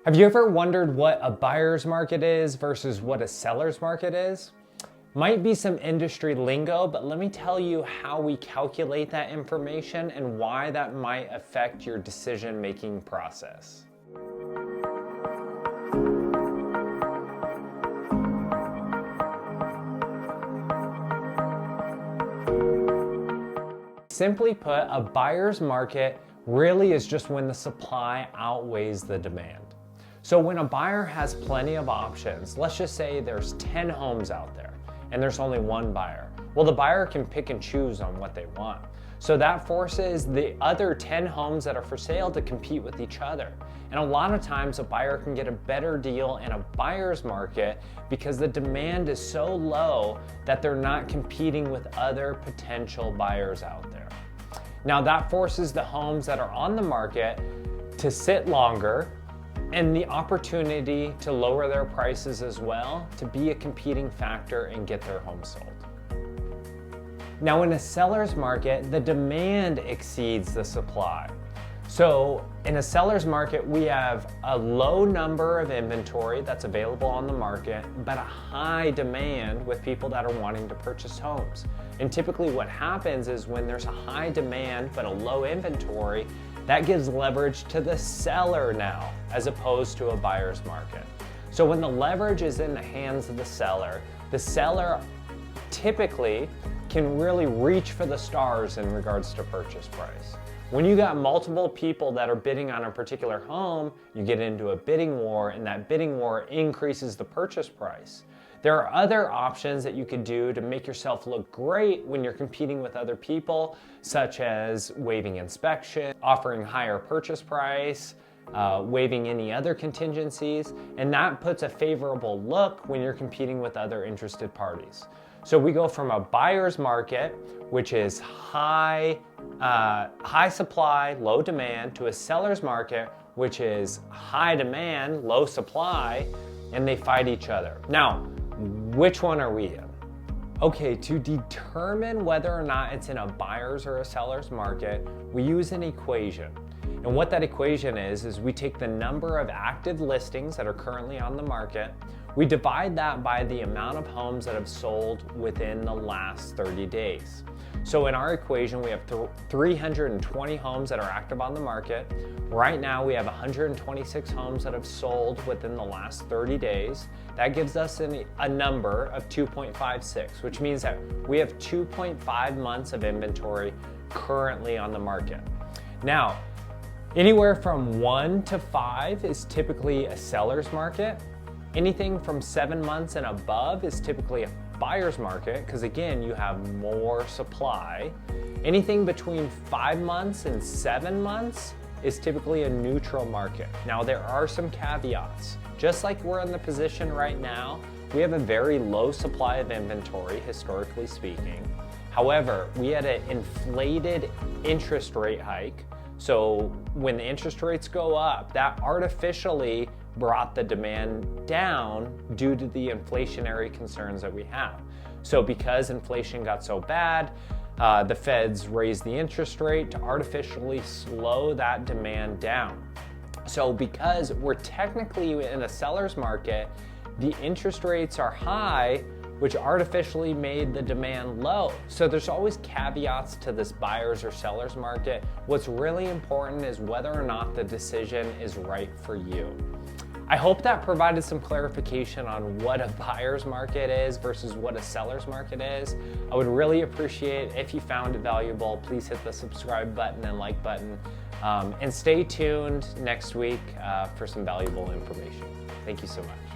Have you ever wondered what a buyer's market is versus what a seller's market is? Might be some industry lingo, but let me tell you how we calculate that information and why that might affect your decision-making process. Simply put, a buyer's market really is just when the supply outweighs the demand. So when a buyer has plenty of options, let's just say there's 10 homes out there and there's only one buyer. Well, the buyer can pick and choose on what they want. So that forces the other 10 homes that are for sale to compete with each other. And a lot of times a buyer can get a better deal in a buyer's market because the demand is so low that they're not competing with other potential buyers out there. Now that forces the homes that are on the market to sit longer and the opportunity to lower their prices as well to be a competing factor and get their home sold. Now in a seller's market, the demand exceeds the supply. So in a seller's market, we have a low number of inventory that's available on the market, but a high demand with people that are wanting to purchase homes. And typically what happens is when there's a high demand but a low inventory, that gives leverage to the seller now, as opposed to a buyer's market. So when the leverage is in the hands of the seller typically can really reach for the stars in regards to purchase price. When you got multiple people that are bidding on a particular home, you get into a bidding war, and that bidding war increases the purchase price. There are other options that you could do to make yourself look great when you're competing with other people, such as waiving inspection, offering higher purchase price, waiving any other contingencies, and that puts a favorable look when you're competing with other interested parties. So we go from a buyer's market, which is high supply, low demand, to a seller's market, which is high demand, low supply, and they fight each other. Now, which one are we in? Okay, to determine whether or not it's in a buyer's or a seller's market, we use an equation. And what that equation is we take the number of active listings that are currently on the market, we divide that by the amount of homes that have sold within the last 30 days. So in our equation, we have 320 homes that are active on the market. Right now, we have 126 homes that have sold within the last 30 days. That gives us a number of 2.56, which means that we have 2.5 months of inventory currently on the market. Now, anywhere from 1 to 5 is typically a seller's market. Anything from 7 months and above is typically a buyer's market, because again, you have more supply. Anything between 5 months and 7 months is typically a neutral market. Now there are some caveats. Just like we're in the position right now, we have a very low supply of inventory, historically speaking. However, we had an inflated interest rate hike. So when the interest rates go up, that artificially brought the demand down due to the inflationary concerns that we have. So because inflation got so bad, the feds raised the interest rate to artificially slow that demand down. So because we're technically in a seller's market, the interest rates are high, which artificially made the demand low. So there's always caveats to this buyer's or seller's market. What's really important is whether or not the decision is right for you. I hope that provided some clarification on what a buyer's market is versus what a seller's market is. I would really appreciate if you found it valuable. Please hit the subscribe button and like button. And stay tuned next week for some valuable information. Thank you so much.